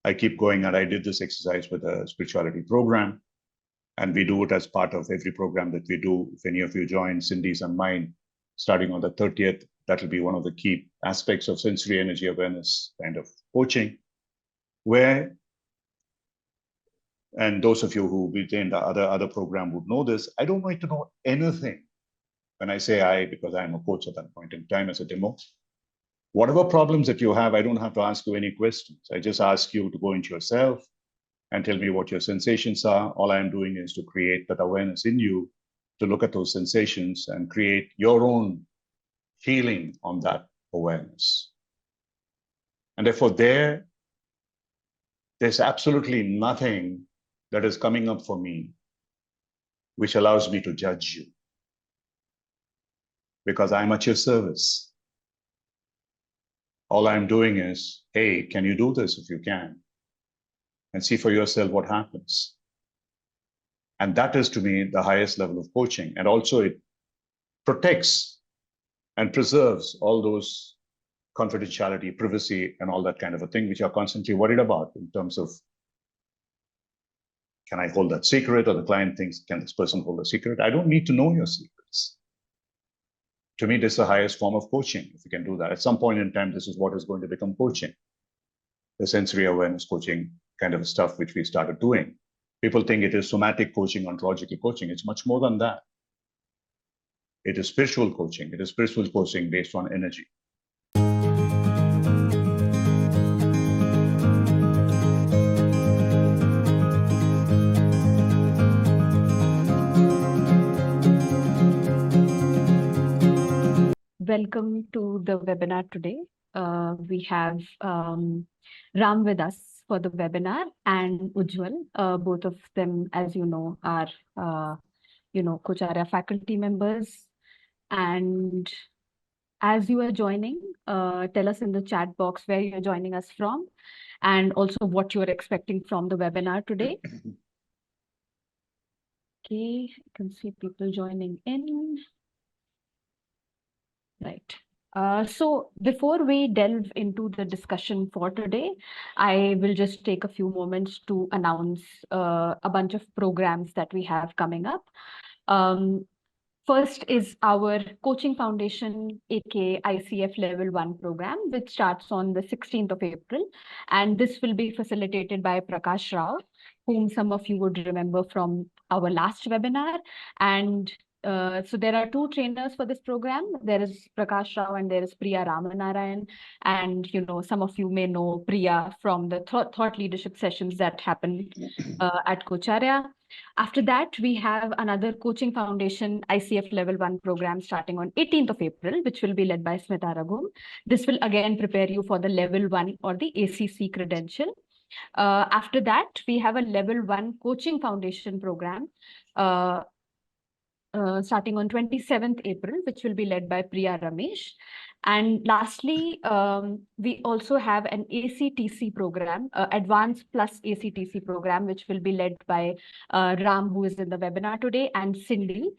I keep going, and I did this exercise with a spirituality program, and we do it as part of every program that we do. If any of you join Cindy's and mine, starting on the 30th, that will be one of the key aspects of sensory energy awareness kind of coaching, where, and those of you who will be in the other program would know this, I don't need to know anything. When I say I, because I'm a coach at that point in time as a demo, whatever problems that you have, I don't have to ask you any questions. I just ask you to go into yourself and tell me what your sensations are. All I'm doing is to create that awareness in you, to look at those sensations and create your own healing on that awareness. And therefore, there's absolutely nothing that is coming up for me which allows me to judge you, because I'm at your service. All I'm doing is, hey, can you do this if you can? And see for yourself what happens. And that is, to me, the highest level of coaching. And also it protects and preserves all those confidentiality, privacy, and all that kind of a thing, which you're constantly worried about in terms of, can I hold that secret? Or the client thinks, can this person hold a secret? I don't need to know your secrets. To me, this is the highest form of coaching, if you can do that. At some point in time, this is what is going to become coaching. The sensory awareness coaching kind of stuff which we started doing. People think it is somatic coaching, ontological coaching. It's much more than that. It is spiritual coaching. It is spiritual coaching based on energy. Welcome to the webinar today. We have Ram with us for the webinar, and Ujjaval. Both of them, as you know, are Kocharya faculty members. And as you are joining, tell us in the chat box where you're joining us from, and also what you're expecting from the webinar today. Okay, I can see people joining in. Right. So before we delve into the discussion for today, I will just take a few moments to announce a bunch of programs that we have coming up. First is our Coaching Foundation, aka ICF Level 1 program, which starts on the 16th of April. And this will be facilitated by Prakash Rao, whom some of you would remember from our last webinar. And so there are two trainers for this program. There is Prakash Rao and there is Priya Ramanarayan. And some of you may know Priya from the thought leadership sessions that happen at Kocharya. After that, we have another Coaching Foundation ICF Level 1 program starting on 18th of April, which will be led by Smita Raghum. This will again prepare you for the Level 1 or the ACC credential. After that, we have a Level 1 Coaching Foundation program starting on 27th April, which will be led by Priya Ramesh. And lastly, we also have an ACTC program, Advanced Plus ACTC program, which will be led by Ram, who is in the webinar today, and Cindy.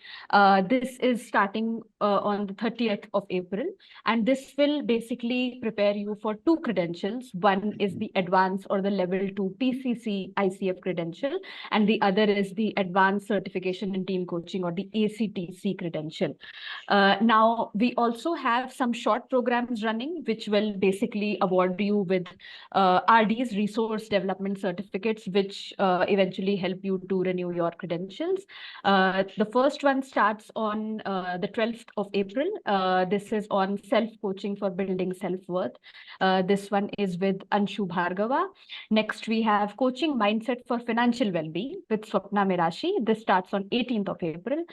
This is starting on the 30th of April. And this will basically prepare you for two credentials. One is the Advanced or the Level 2 PCC ICF credential, and the other is the Advanced Certification in Team Coaching or the ACTC credential. Now, we also have some short programs running, which will basically award you with RDs, Resource Development Certificates, which eventually help you to renew your credentials. The first one starts on the 12th of April. This is on self-coaching for building self-worth. This one is with Anshu Bhargava. Next, we have Coaching Mindset for Financial Well-being with Swapna Mirashi. This starts on 18th of April.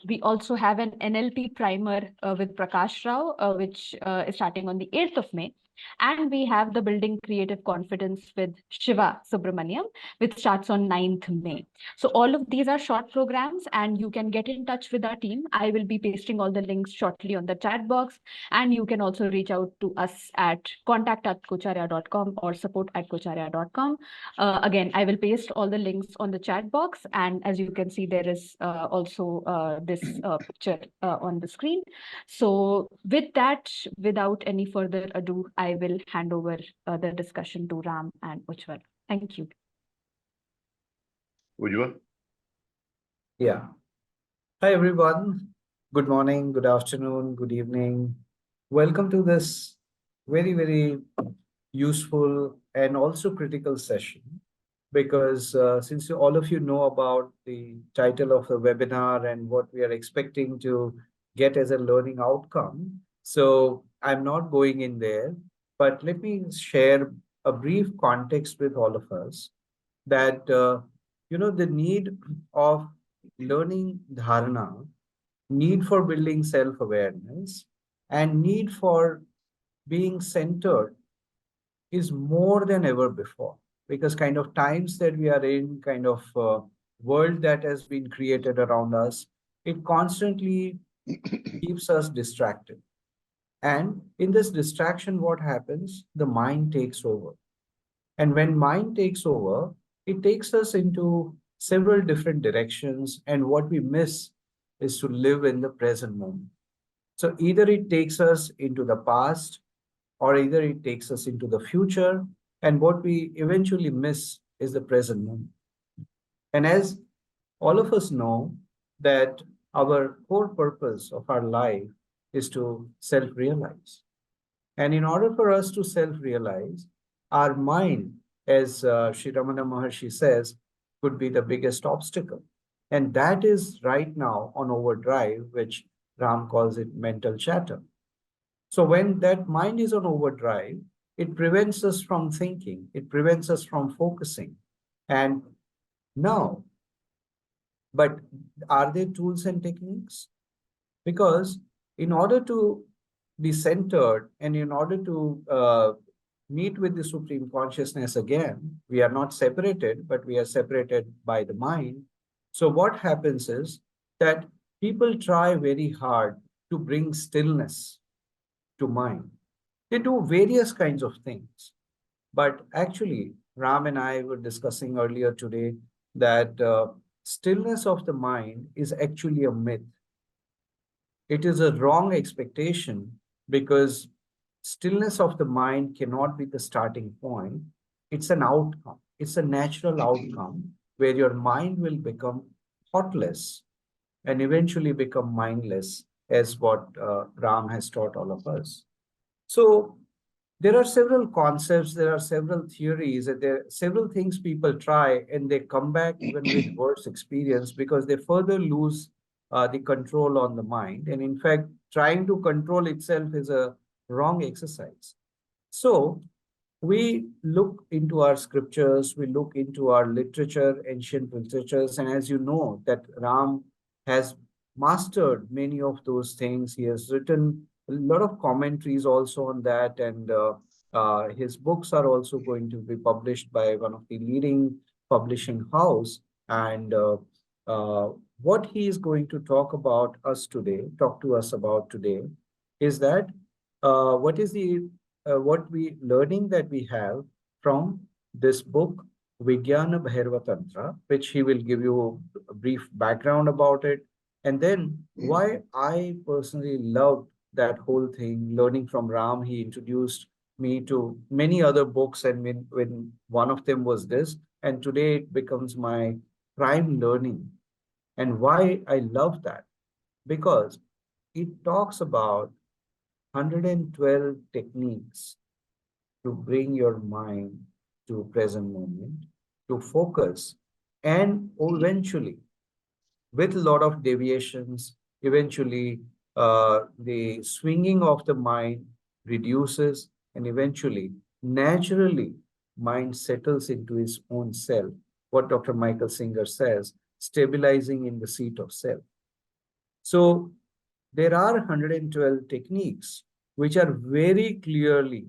We also have an NLP primer with Prakash Rao, which is starting on the 8th of May. And we have the Building Creative Confidence with Shiva Subramaniam, which starts on 9th May. So all of these are short programs, and you can get in touch with our team. I will be pasting all the links shortly on the chat box. And you can also reach out to us at contact@kocharya.com or support@kocharya.com. Again, I will paste all the links on the chat box. And as you can see, there is also this picture on the screen. So with that, without any further ado, I will hand over the discussion to Ram and Ujjwal. Thank you. Ujjwal? Yeah. Hi, everyone. Good morning, good afternoon, good evening. Welcome to this very, very useful and also critical session, because since all of you know about the title of the webinar and what we are expecting to get as a learning outcome, so I'm not going in there, but let me share a brief context with all of us that, the need of learning dharana, need for building self-awareness, and need for being centered is more than ever before, because kind of times that we are in, kind of world that has been created around us, it constantly keeps us distracted. And in this distraction, what happens? The mind takes over. And when mind takes over, it takes us into several different directions. And what we miss is to live in the present moment. So either it takes us into the past, or either it takes us into the future. And what we eventually miss is the present moment. And as all of us know, that our core purpose of our life is to self-realize. And in order for us to self-realize, our mind, as Sri Ramana Maharshi says, could be the biggest obstacle. And that is right now on overdrive, which Ram calls it mental chatter. So when that mind is on overdrive, it prevents us from thinking, it prevents us from focusing. And now, but are there tools and techniques? Because in order to be centered and in order to meet with the Supreme Consciousness again, we are not separated, but we are separated by the mind. So what happens is that people try very hard to bring stillness to mind. They do various kinds of things. But actually, Ram and I were discussing earlier today that stillness of the mind is actually a myth. It is a wrong expectation, because stillness of the mind cannot be the starting point. It's an outcome. It's a natural outcome where your mind will become thoughtless and eventually become mindless, as what Ram has taught all of us. So there are several concepts, there are several theories, and there are several things people try, and they come back even with worse experience, because they further lose the control on the mind. And in fact, trying to control itself is a wrong exercise. So we look into our scriptures, we look into our literature, ancient literatures, and as you know, that Ram has mastered many of those things. He has written a lot of commentaries also on that, and his books are also going to be published by one of the leading publishing house. And what he is going to talk to us about today, is that what is the what we learning that we have from this book, Vijnana Bhairava Tantra, which he will give you a brief background about it. And then why I personally loved that whole thing, learning from Ram. He introduced me to many other books, and when one of them was this, and today it becomes my prime learning. And why I love that? Because it talks about 112 techniques to bring your mind to present moment, to focus, and eventually, with a lot of deviations, eventually the swinging of the mind reduces, and eventually, naturally, mind settles into its own self. What Dr. Michael Singer says, stabilizing in the seat of self. So there are 112 techniques which are very clearly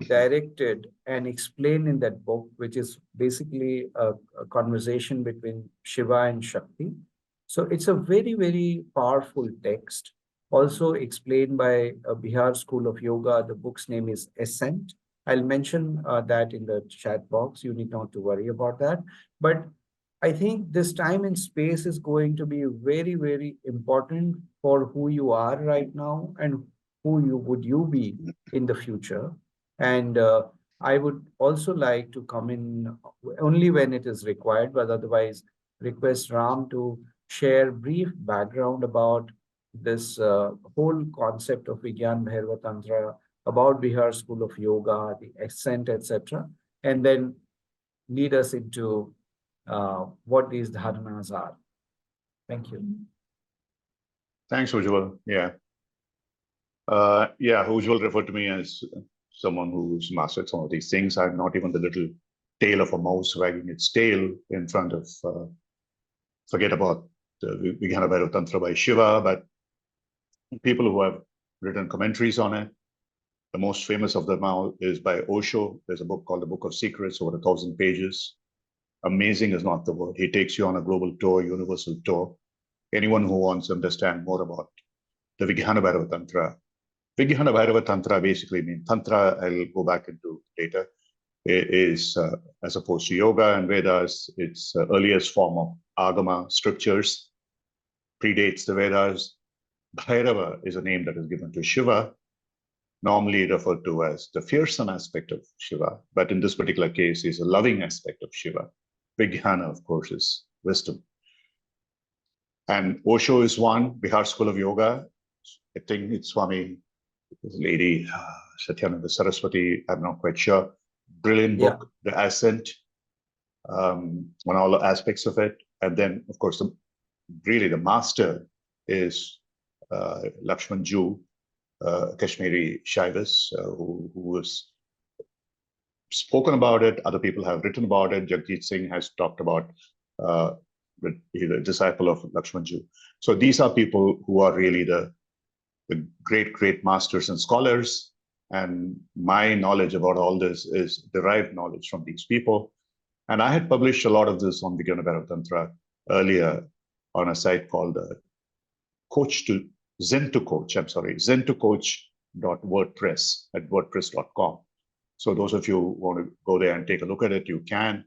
directed and explained in that book, which is basically a conversation between Shiva and Shakti. So it's a very, very powerful text, also explained by a Bihar School of Yoga. The book's name is Ascent. I'll mention that in the chat box. You need not to worry about that. But I think this time and space is going to be very, very important for who you are right now and would you be in the future? And I would also like to come in only when it is required, but otherwise request Ram to share brief background about this whole concept of Vigyan Bhairava Tantra, about Bihar School of Yoga, the Ascent, etc., and then lead us into what these dharanas are. Thank you. Thanks, Ujjaval. Yeah. Ujjaval referred to me as someone who's mastered some of these things. I'm not even the little tail of a mouse wagging its tail in front of, forget about the Vijnana Bhairava Tantra by Shiva, but people who have written commentaries on it. The most famous of them now is by Osho. There's a book called The Book of Secrets, over 1,000 pages. Amazing is not the word. He takes you on a global tour, universal tour. Anyone who wants to understand more about the Vijnana Bhairava Tantra. Vijnana Bhairava Tantra basically means, Tantra, I'll go back into later, is as opposed to yoga and Vedas, it's the earliest form of Agama scriptures, predates the Vedas. Bhairava is a name that is given to Shiva, normally referred to as the fearsome aspect of Shiva, but in this particular case is a loving aspect of Shiva. Vijnana, of course, is wisdom. And Osho is one, Bihar School of Yoga. I think it's Swami, this lady, Satyananda Saraswati, I'm not quite sure. Brilliant book, The Ascent, on all the aspects of it. And then, of course, really the master is Lakshman Ju, Kashmiri Shaivas, who has spoken about it. Other people have written about it. Jagjit Singh has talked about, he's a disciple of Lakshman Ju. So these are people who are really the great masters and scholars. And my knowledge about all this is derived knowledge from these people. And I had published a lot of this on Vijnana Bhairava Tantra earlier on a site called Zen to Coach, zen2coach.wordpress at wordpress.com. So those of you who want to go there and take a look at it, you can.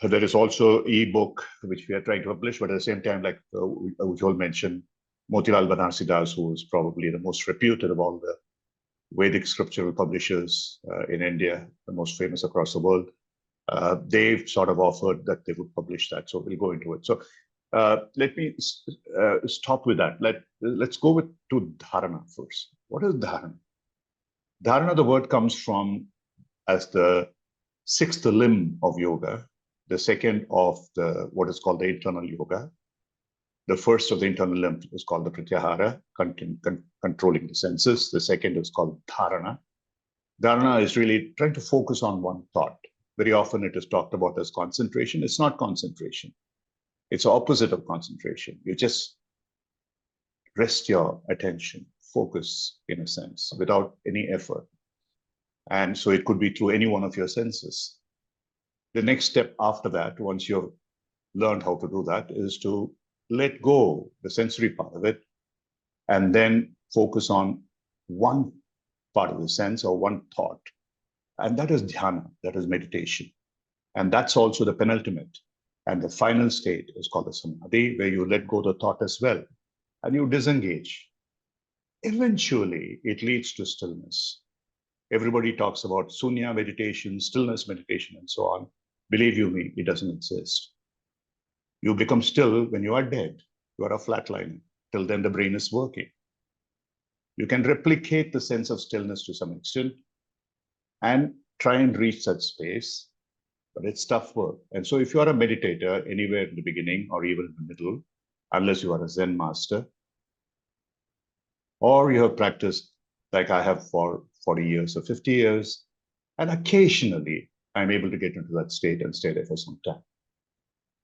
There is also ebook, which we are trying to publish, but at the same time, like Ujjaval mentioned, Motilal Banarsidass, who is probably the most reputed of all the Vedic scriptural publishers in India, the most famous across the world. They've sort of offered that they would publish that. So we'll go into it. So let me stop with that. Let's go to dharana first. What is dharana? Dharana, the word comes from as the sixth limb of yoga, the second of what is called the internal yoga. The first of the internal limb is called the pratyahara, controlling the senses. The second is called dharana. Dharana is really trying to focus on one thought. Very often it is talked about as concentration. It's not concentration. It's the opposite of concentration. You just rest your attention, focus in a sense, without any effort. And so it could be through any one of your senses. The next step after that, once you've learned how to do that, is to let go the sensory part of it and then focus on one part of the sense or one thought. And that is dhyana, that is meditation. And that's also the penultimate. And the final state is called the samadhi, where you let go the thought as well and you disengage. Eventually, it leads to stillness. Everybody talks about sunya meditation, stillness meditation, and so on. Believe you me, it doesn't exist. You become still when you are dead. You are a flatliner. Till then, the brain is working. You can replicate the sense of stillness to some extent and try and reach that space, but it's tough work. And so if you are a meditator anywhere in the beginning or even in the middle, unless you are a Zen master, or you have practiced like I have for 40 years or 50 years, and occasionally I'm able to get into that state and stay there for some time.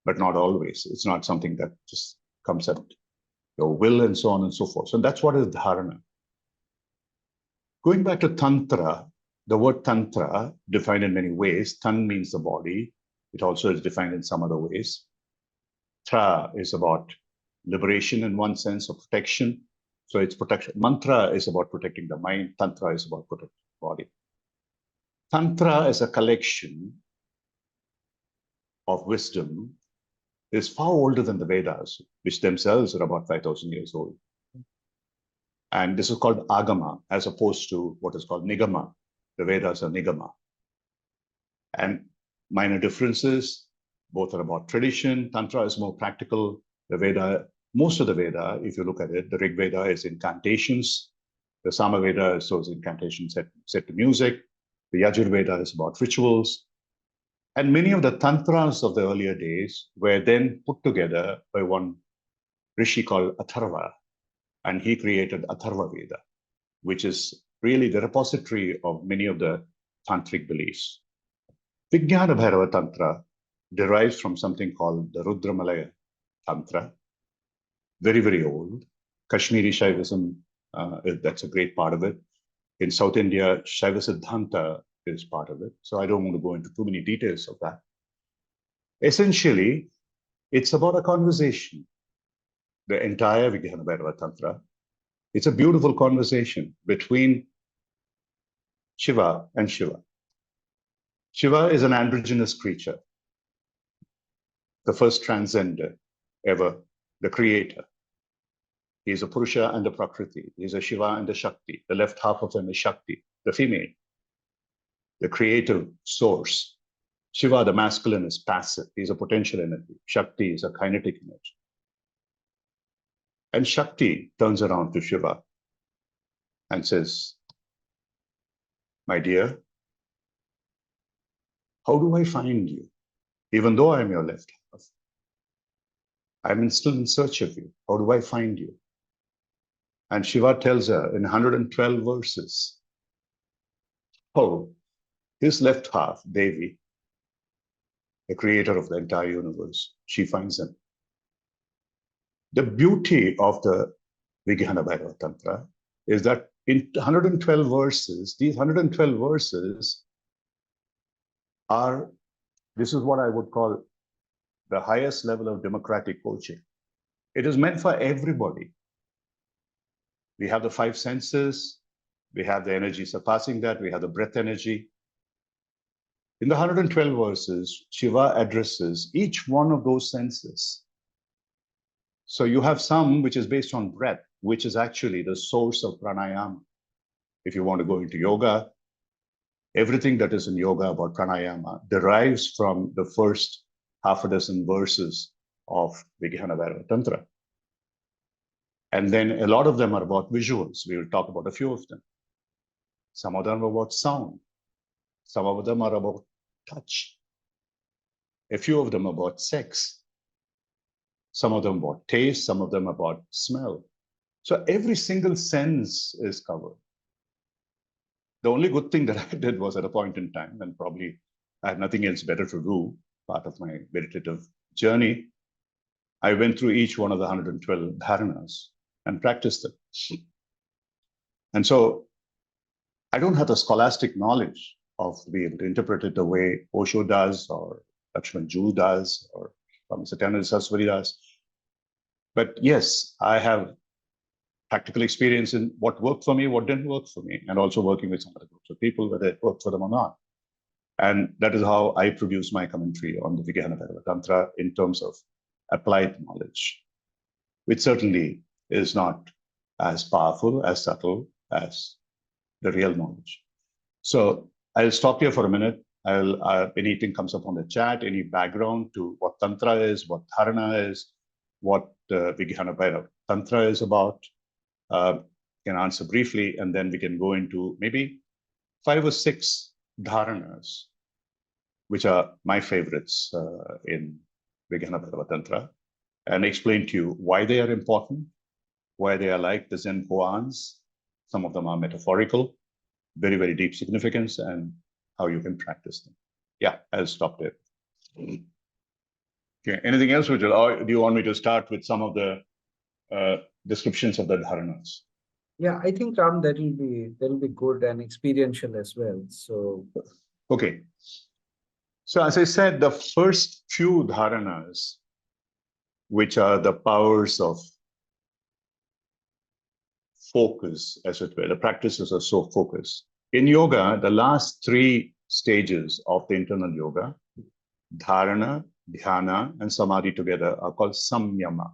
But not always. It's not something that just comes at your will and so on and so forth. So that's what is dharana. Going back to Tantra, the word Tantra, defined in many ways. Tan means the body. It also is defined in some other ways. Tra is about liberation in one sense, of protection. So it's protection. Mantra is about protecting the mind. Tantra is about protecting the body. Tantra is a collection of wisdom, is far older than the Vedas, which themselves are about 5,000 years old. And this is called Agama, as opposed to what is called Nigama. The Vedas are Nigama. And minor differences, both are about tradition. Tantra is more practical. The Veda, most of the Veda, if you look at it, the Rig Veda is incantations. The Samaveda is those incantations set to music. The Yajurveda is about rituals. And many of the tantras of the earlier days were then put together by one rishi called Atharva. And he created Atharva Veda, which is really the repository of many of the tantric beliefs. Vijnana Bhairava Tantra derives from something called the Rudramalaya Tantra, very, very old. Kashmiri Shaivism, that's a great part of it. In South India, Shaiva Siddhanta is part of it. So I don't want to go into too many details of that. Essentially, it's about a conversation. The entire Vijnana Bhairava Tantra. It's a beautiful conversation between Shiva and Shiva. Shiva is an androgynous creature, the first transcender ever, the creator. He is a Purusha and a Prakriti. He is a Shiva and a Shakti. The left half of him is Shakti, the female, the creative source. Shiva, the masculine, is passive. He's a potential energy. Shakti is a kinetic energy. And Shakti turns around to Shiva and says, my dear, how do I find you? Even though I'm your left half, I'm still in search of you. How do I find you? And Shiva tells her in 112 verses, oh, his left half, Devi, the creator of the entire universe, she finds him. The beauty of the Vijnana Bhairava Tantra is that in 112 verses, these 112 verses are, this is what I would call the highest level of democratic coaching. It is meant for everybody. We have the five senses, we have the energy surpassing that, we have the breath energy. In the 112 verses, Shiva addresses each one of those senses. So you have some which is based on breath, which is actually the source of pranayama. If you want to go into yoga, everything that is in yoga about pranayama derives from the first half a dozen verses of Vijnana Bhairava Tantra. And then a lot of them are about visuals. We will talk about a few of them. Some of them are about sound. Some of them are about touch. A few of them about sex. Some of them about taste. Some of them about smell. So every single sense is covered. The only good thing that I did was at a point in time, and probably I had nothing else better to do, part of my meditative journey, I went through each one of the 112 dharanas and practiced them. And so I don't have the scholastic knowledge of being able to interpret it the way Osho does, or Lakshman Ju does, or Swami Satyananda Saraswati does. But yes, I have practical experience in what worked for me, what didn't work for me, and also working with some other groups of people, whether it worked for them or not. And that is how I produce my commentary on the Vijnana Bhairava Tantra in terms of applied knowledge, which certainly is not as powerful, as subtle as the real knowledge. So I'll stop here for a minute. Anything comes up on the chat, any background to what Tantra is, what Dharana is, what Vijnana Bhairava Tantra is about, can answer briefly, and then we can go into maybe 5 or 6 dharanas, which are my favorites in Vijnana Bhairava Tantra, and explain to you why they are important, why they are like the Zen koans. Some of them are metaphorical, very, very deep significance, and how you can practice them. Yeah, I'll stop there. Okay, anything else, Ujjwal? Or do you want me to start with some of the descriptions of the dharanas? Yeah, I think Ram, that'll be good and experiential as well. So okay. So as I said, the first few dharanas, which are the powers of focus, as it were, the practices are so focused. In yoga, the last 3 stages of the internal yoga, dharana, dhyana, and samadhi together are called samyama.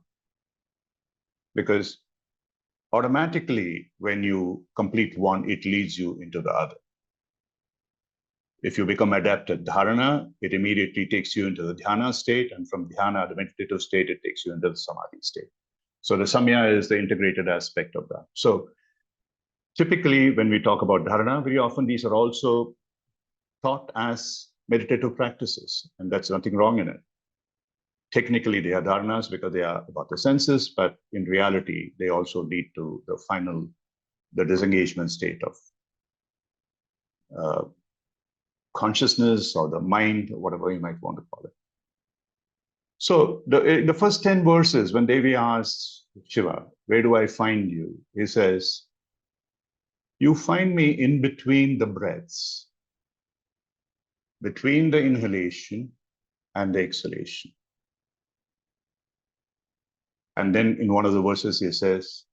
Because automatically, when you complete one, it leads you into the other. If you become adept at dharana, it immediately takes you into the dhyana state, and from dhyana, the meditative state, it takes you into the samadhi state. So the samya is the integrated aspect of that. So typically, when we talk about dharana, very often these are also taught as meditative practices, and that's nothing wrong in it. Technically, they are dharanas because they are about the senses, but in reality, they also lead to the disengagement state of consciousness or the mind, or whatever you might want to call it. So the first 10 verses, when Devi asks Shiva, where do I find you? He says, you find me in between the breaths, between the inhalation and the exhalation. And then in one of the verses, he says,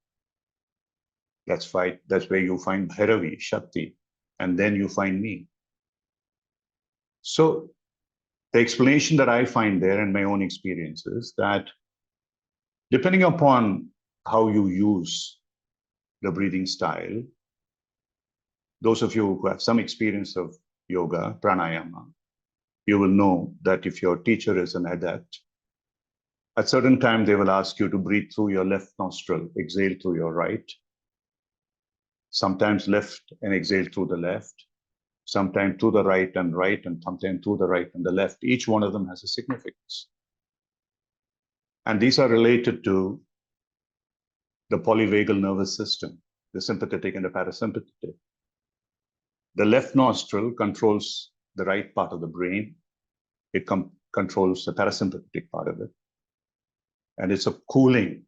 that's where you find Bhairavi, Shakti, and then you find me. So the explanation that I find there in my own experience is that depending upon how you use the breathing style, those of you who have some experience of yoga, pranayama, you will know that if your teacher is an adept, at certain time they will ask you to breathe through your left nostril, exhale through your right, sometimes left and exhale through the left, sometimes to the right, and sometimes to the right and the left. Each one of them has a significance. And these are related to the polyvagal nervous system, the sympathetic and the parasympathetic. The left nostril controls the right part of the brain. It controls the parasympathetic part of it. And it's a cooling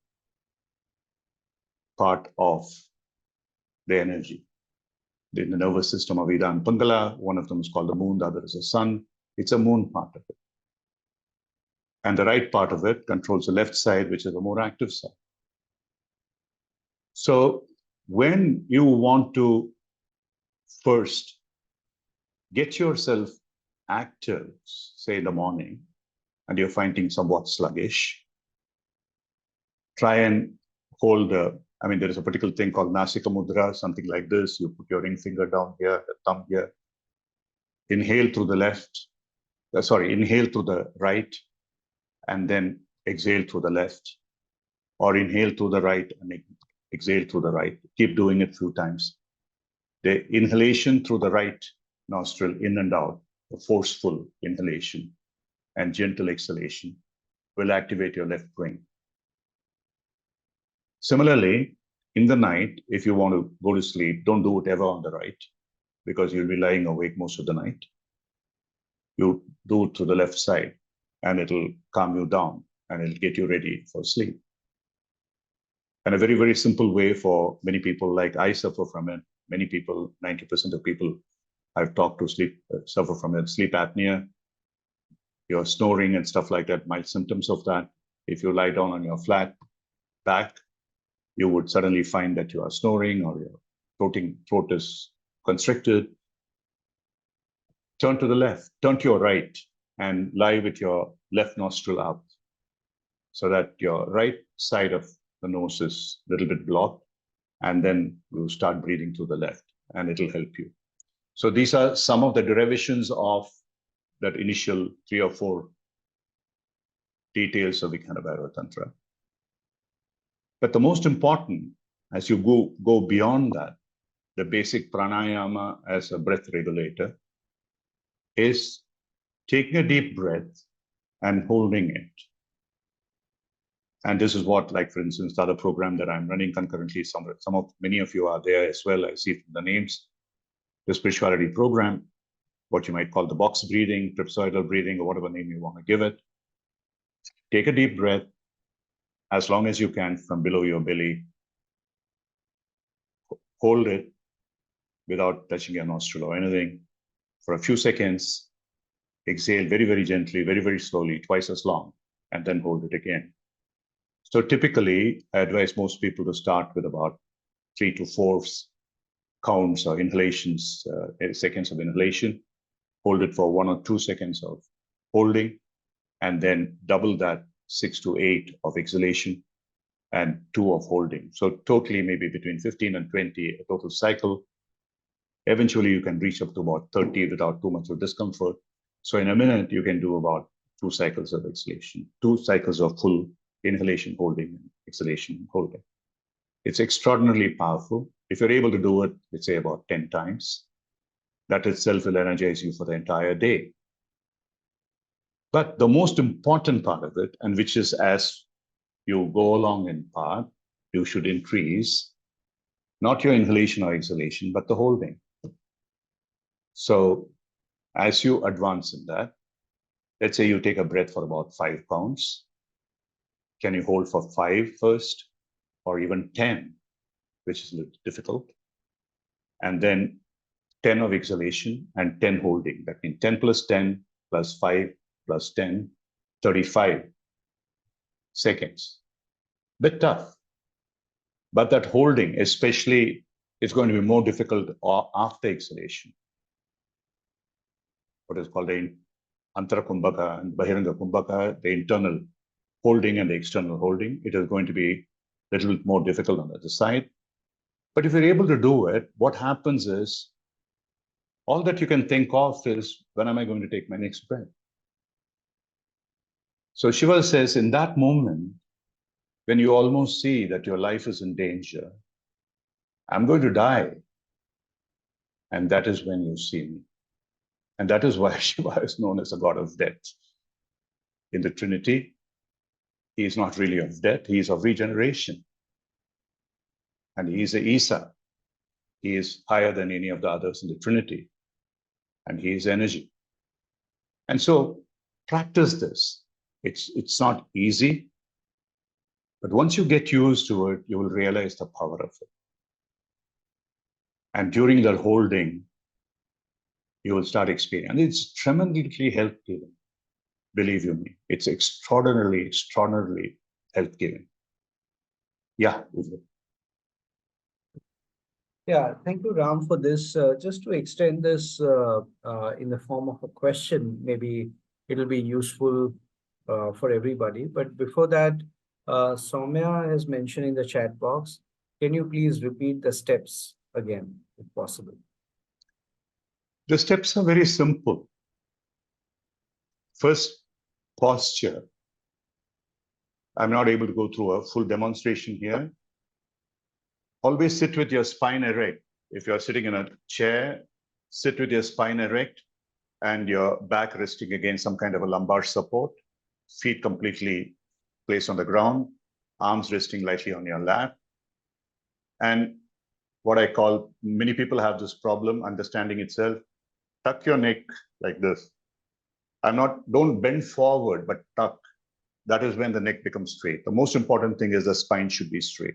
part of the energy. In the nervous system of Ida and Pingala, one of them is called the moon, the other is the sun. It's a moon part of it. And the right part of it controls the left side, which is the more active side. So when you want to first get yourself active, say in the morning, and you're finding somewhat sluggish, try and hold there is a particular thing called nasika mudra, something like this. You put your ring finger down here, the thumb here. Inhale through the inhale through the right, and then exhale through the left. Or inhale through the right and exhale through the right. Keep doing it a few times. The inhalation through the right nostril, in and out, a forceful inhalation and gentle exhalation will activate your left brain. Similarly, in the night, if you want to go to sleep, don't do it ever on the right, because you'll be lying awake most of the night. You do it to the left side, and it'll calm you down, and it'll get you ready for sleep. And a very, very simple way for many people, like I suffer from it, many people, 90% of people I've talked to suffer from it, sleep apnea, you're snoring and stuff like that, mild symptoms of that. If you lie down on your flat back, you would suddenly find that you are snoring or your throat is constricted. Turn to the left, turn to your right, and lie with your left nostril out so that your right side of the nose is a little bit blocked, and then you start breathing through the left, and it'll help you. So these are some of the derivations of that initial 3 or 4 details of Vikhana Bhairava Tantra. But the most important, as you go beyond that, the basic pranayama as a breath regulator is taking a deep breath and holding it. And this is what, like, for instance, the other program that I'm running concurrently, many of you are there as well, I see from the names, the spirituality program, what you might call the box breathing, trapezoidal breathing, or whatever name you want to give it. Take a deep breath as long as you can from below your belly. Hold it without touching your nostril or anything for a few seconds. Exhale very, very gently, very, very slowly, twice as long, and then hold it again. So typically, I advise most people to start with about 3 to 4 counts or inhalations, seconds of inhalation. Hold it for 1 or 2 seconds of holding, and then double that 6 to 8 of exhalation. and 2 of holding. So totally maybe between 15 and 20, a total cycle. Eventually, you can reach up to about 30 without too much of discomfort. So in a minute, you can do about 2 cycles of exhalation, 2 cycles of full inhalation, holding, and exhalation, holding. It's extraordinarily powerful. If you're able to do it, let's say about 10 times, that itself will energize you for the entire day. But the most important part of it, and which is as you go along in path, you should increase not your inhalation or exhalation, but the holding. So as you advance in that, let's say you take a breath for about 5 counts. Can you hold for 5 first, or even 10, which is a little difficult? And then 10 of exhalation and 10 holding. That means 10 plus 10 plus 5 plus 10, 35 seconds. Bit tough. But that holding, especially, is going to be more difficult after exhalation. What is called the Antara Kumbhaka and Bahiranga Kumbhaka, the internal holding and the external holding. It is going to be a little bit more difficult on the other side. But if you're able to do it, what happens is all that you can think of is, when am I going to take my next breath? So Shiva says, in that moment, when you almost see that your life is in danger, I'm going to die. And that is when you see me. And that is why Shiva is known as the god of death. In the Trinity, he is not really of death, he is of regeneration. And he is a Isa. He is higher than any of the others in the Trinity. And he is energy. And so practice this. It's not easy, but once you get used to it, you will realize the power of it. And during that holding, you will start experiencing. And it's tremendously health-giving. Believe you me, it's extraordinarily health-giving. Yeah, Ujjaval. Yeah, thank you, Ram, for this. Just to extend this in the form of a question, maybe it'll be useful for everybody. But before that, Soumya has mentioned in the chat box, can you please repeat the steps again, if possible? The steps are very simple. First, posture. I'm not able to go through a full demonstration here. Always sit with your spine erect. If you're sitting in a chair, sit with your spine erect and your back resting against some kind of a lumbar support, feet completely placed on the ground, arms resting lightly on your lap. And what I call, many people have this problem understanding itself, tuck your neck like this. Don't bend forward, but tuck. That is when the neck becomes straight. The most important thing is the spine should be straight.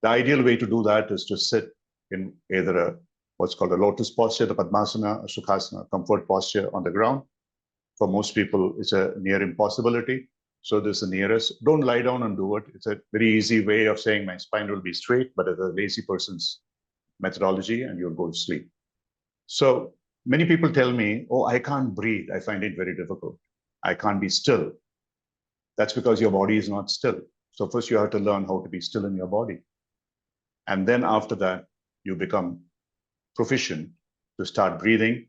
The ideal way to do that is to sit in either what's called a lotus posture, the Padmasana, a Sukhasana, comfort posture on the ground. For most people, it's a near impossibility. So this is the nearest. Don't lie down and do it. It's a very easy way of saying my spine will be straight, but it's a lazy person's methodology and you'll go to sleep. So many people tell me, oh, I can't breathe. I find it very difficult. I can't be still. That's because your body is not still. So first you have to learn how to be still in your body. And then after that, you become proficient to start breathing.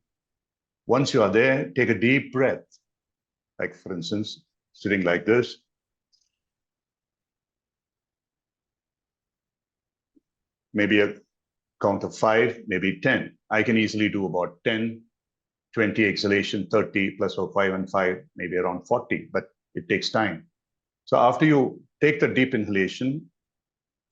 Once you are there, take a deep breath. Like for instance, sitting like this. Maybe a count of 5, maybe 10. I can easily do about 10, 20 exhalation, 30 plus or 5 and 5, maybe around 40, but it takes time. So after you take the deep inhalation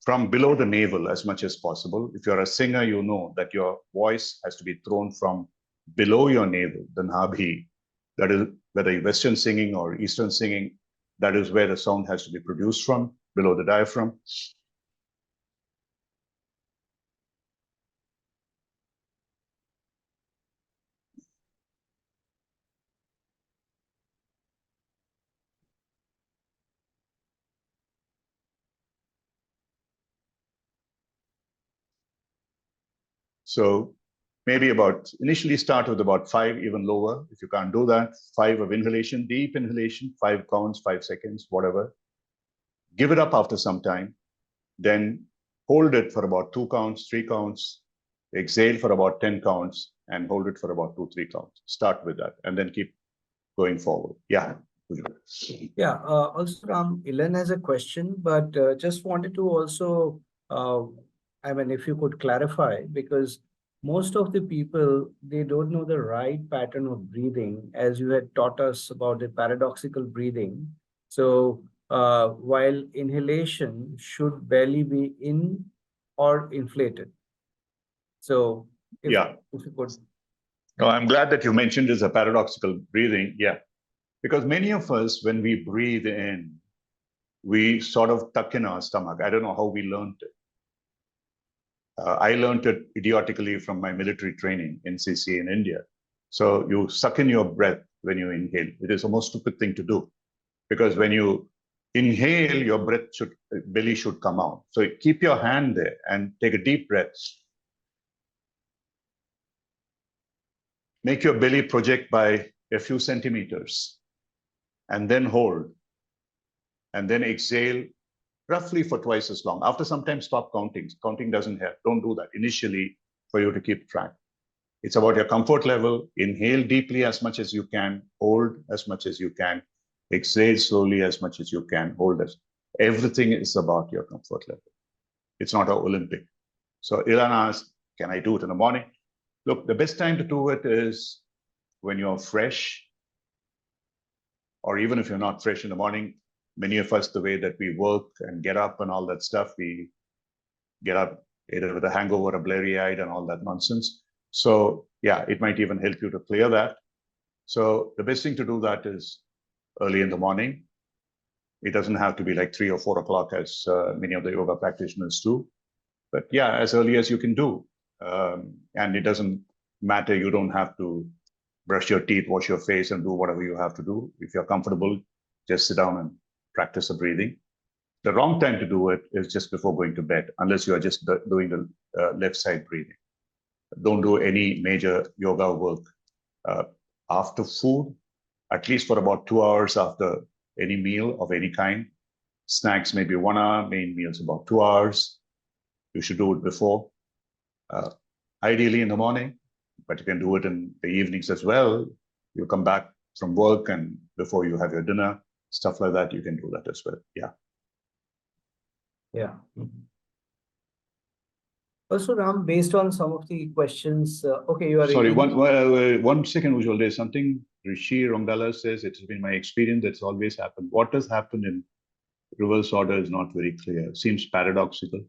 from below the navel as much as possible, if you're a singer, you know that your voice has to be thrown from below your navel, the nabhi. That is, whether Western singing or Eastern singing, that is where the sound has to be produced from, below the diaphragm. So maybe initially start with about 5, even lower. If you can't do that, 5 of inhalation, deep inhalation, 5 counts, 5 seconds, whatever. give it up after some time, then hold it for about 2 counts, 3 counts, exhale for about 10 counts, and hold it for about 2, 3 counts. Start with that, and then keep going forward. Yeah. Yeah, also Ram, Ilan has a question, but just wanted to also, I mean, if you could clarify, because most of the people, they don't know the right pattern of breathing, as you had taught us about the paradoxical breathing. So while inhalation should barely be in or inflated. So if you could. No, I'm glad that you mentioned is a paradoxical breathing. Yeah. Because many of us, when we breathe in, we sort of tuck in our stomach. I don't know how we learned it. I learned it idiotically from my military training, MCC in India. So you suck in your breath when you inhale. It is the most stupid thing to do, because when you inhale, your belly should come out. So keep your hand there and take a deep breath. Make your belly project by a few centimeters, and then hold, and then exhale roughly for twice as long. After some time, stop counting. Counting doesn't help. Don't do that initially for you to keep track. It's about your comfort level. Inhale deeply as much as you can, hold as much as you can, exhale slowly as much as you can, hold as. Everything is about your comfort level. It's not an Olympic. So Ilan asked, can I do it in the morning? Look, the best time to do it is when you're fresh, or even if you're not fresh in the morning. Many of us, the way that we work and get up and all that stuff, we get up either with a hangover, a blurry-eyed, and all that nonsense. So yeah, it might even help you to clear that. So the best thing to do that is early in the morning. It doesn't have to be like 3 or 4 o'clock as many of the yoga practitioners do. But yeah, as early as you can do. And it doesn't matter. You don't have to brush your teeth, wash your face, and do whatever you have to do. If you're comfortable, just sit down and practice the breathing. The wrong time to do it is just before going to bed, unless you are just doing the left side breathing. Don't do any major yoga work after food, at least for about 2 hours after any meal of any kind. Snacks maybe 1 hour, main meals about 2 hours. You should do it before. Ideally in the morning, but you can do it in the evenings as well. You come back from work and before you have your dinner, stuff like that, you can do that as well. Yeah. Yeah. Also, Ram, based on some of the questions, okay, you are sorry. One second, Ujjaval. There's something Rishi Rongala says. It has been my experience that's always happened. What has happened in reverse order is not very clear. Seems paradoxical.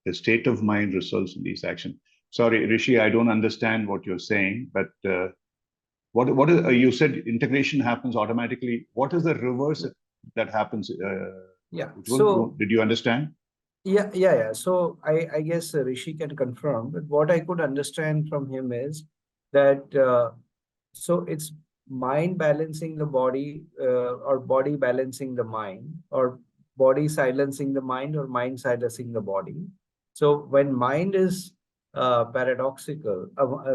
The state of mind results in these actions. Sorry, Rishi, I don't understand what you're saying, but what is, you said integration happens automatically. What is the reverse that happens? Yeah. Ujjaval, So did you understand? Yeah. So I guess Rishi can confirm, but what I could understand from him is that so it's mind balancing the body or body balancing the mind, or body silencing the mind, or mind silencing the body. So when mind is paradoxical,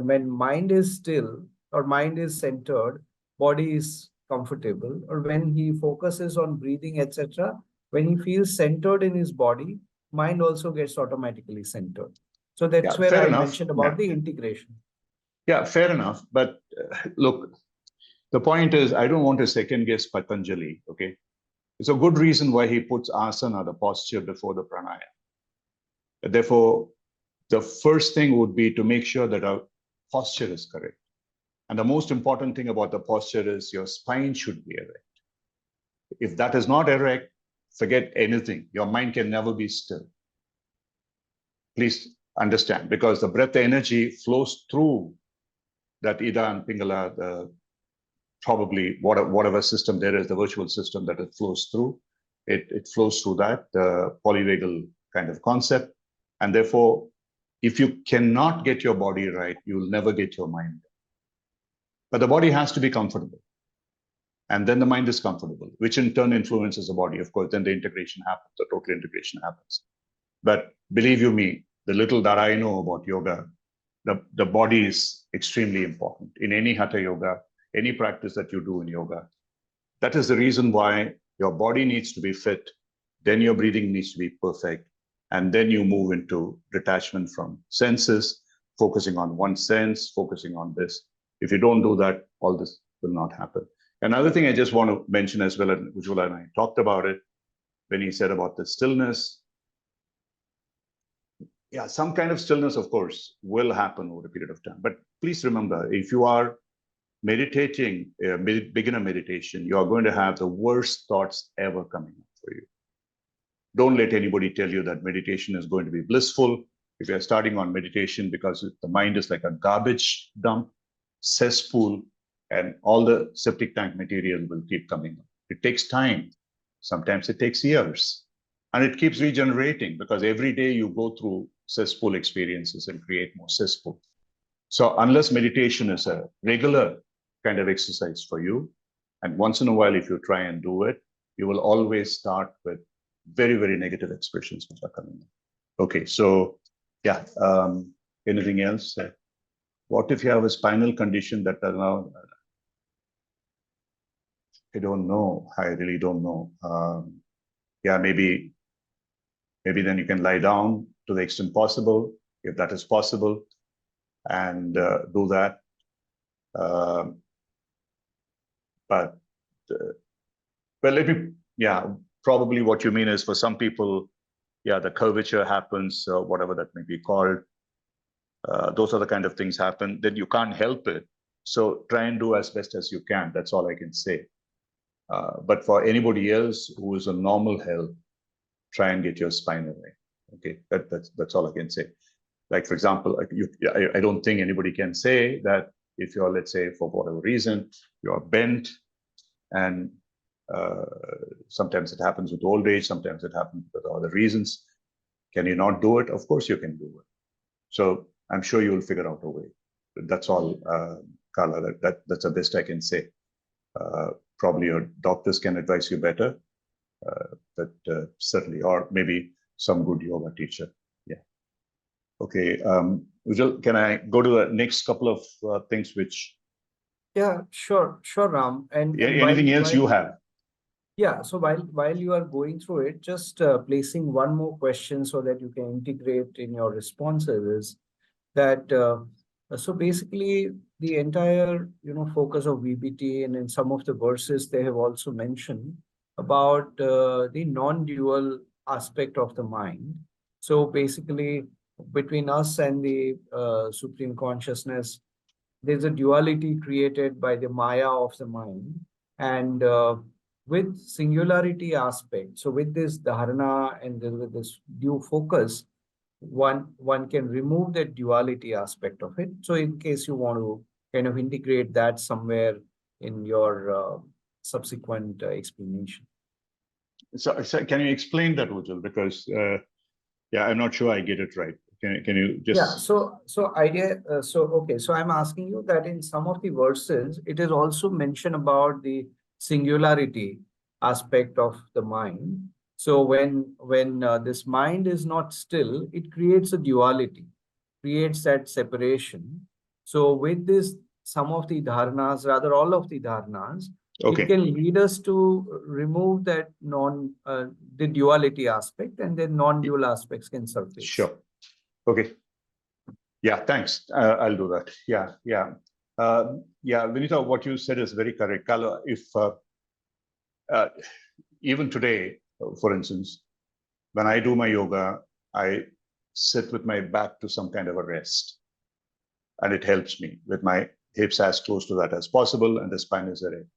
when mind is still or mind is centered, body is comfortable, or when he focuses on breathing, etc., when he feels centered in his body, mind also gets automatically centered. So that's where I mentioned about the integration. Yeah, fair enough. But look, the point is, I don't want to second guess Patanjali, okay? It's a good reason why he puts asana, the posture, before the pranayama. Therefore, the first thing would be to make sure that our posture is correct. And the most important thing about the posture is your spine should be erect. If that is not erect, forget anything. Your mind can never be still. Please understand, because the breath energy flows through that Ida and Pingala, the probably whatever system there is, the virtual system that it flows through, it flows through that, the polyvagal kind of concept. And therefore, if you cannot get your body right, you will never get your mind. But the body has to be comfortable. And then the mind is comfortable, which in turn influences the body. Of course, then the integration happens, the total integration happens. But believe you me, the little that I know about yoga, the body is extremely important in any hatha yoga, any practice that you do in yoga. That is the reason why Your body needs to be fit. Then your breathing needs to be perfect. And then you move into detachment from senses, focusing on one sense, focusing on this. If you don't do that, all this will not happen. Another thing I just want to mention as well, and Ujjaval and I talked about it, when he said about the stillness. Yeah, some kind of stillness, of course, will happen over a period of time. But please remember, if you are meditating, beginner meditation, you are going to have the worst thoughts ever coming up for you. Don't let anybody tell you that meditation is going to be blissful. If you're starting on meditation because the mind is like a garbage dump, cesspool, and all the septic tank material will keep coming up. It takes time. Sometimes it takes years. And it keeps regenerating because every day you go through cesspool experiences and create more cesspool. So unless meditation is a regular kind of exercise for you, and once in a while, if you try and do it, you will always start with very, very negative expressions which are coming in. Okay, so yeah, anything else? What if you have a spinal condition that are now, I don't know, I really don't know. Yeah, maybe then you can lie down to the extent possible, if that is possible, and do that. But, well, probably what you mean is for some people, yeah, the curvature happens, whatever that may be called. Those are the kind of things happen, then you can't help it. So try and do as best as you can. That's all I can say. But for anybody else who is in normal health, try and get your spine away. Okay, that's all I can say. Like, for example, I don't think anybody can say that if you're, let's say, for whatever reason, you're bent, and sometimes it happens with old age, sometimes it happens with other reasons. Can you not do it? Of course you can do it. So I'm sure you'll figure out a way. That's all, Carla, that's the best I can say. Probably your doctors can advise you better, but certainly, or maybe some good yoga teacher. Yeah. Okay, Ujjal, can I go to the next couple of things which... Yeah, sure, Ram. And anything else you have? Yeah, so while you are going through it, just placing one more question so that you can integrate in your responses is that so basically the entire focus of VBT, and in some of the verses they have also mentioned about the non-dual aspect of the mind. So basically between us and the supreme consciousness, there's a duality created by the Maya of the mind, and with singularity aspect. So with this dharana and with this due focus, one can remove that duality aspect of it. So in case you want to kind of integrate that somewhere in your subsequent explanation. So can you explain that, Ujjal? Because yeah, I'm not sure I get it right. Can you just... Yeah, so I'm asking you that in some of the verses, it is also mentioned about the singularity aspect of the mind. So when this mind is not still, it creates a duality, creates that separation. So with this, some of the dharanas, rather all of the dharanas, okay, it can lead us to remove that the duality aspect, and then non-dual aspects can surface. Sure. Okay. Yeah, thanks. I'll do that. Yeah. Yeah, Vinita, what you said is very correct. Carla, if even today, for instance, when I do my yoga, I sit with my back to some kind of a rest, and it helps me with my hips as close to that as possible, and the spine is erect.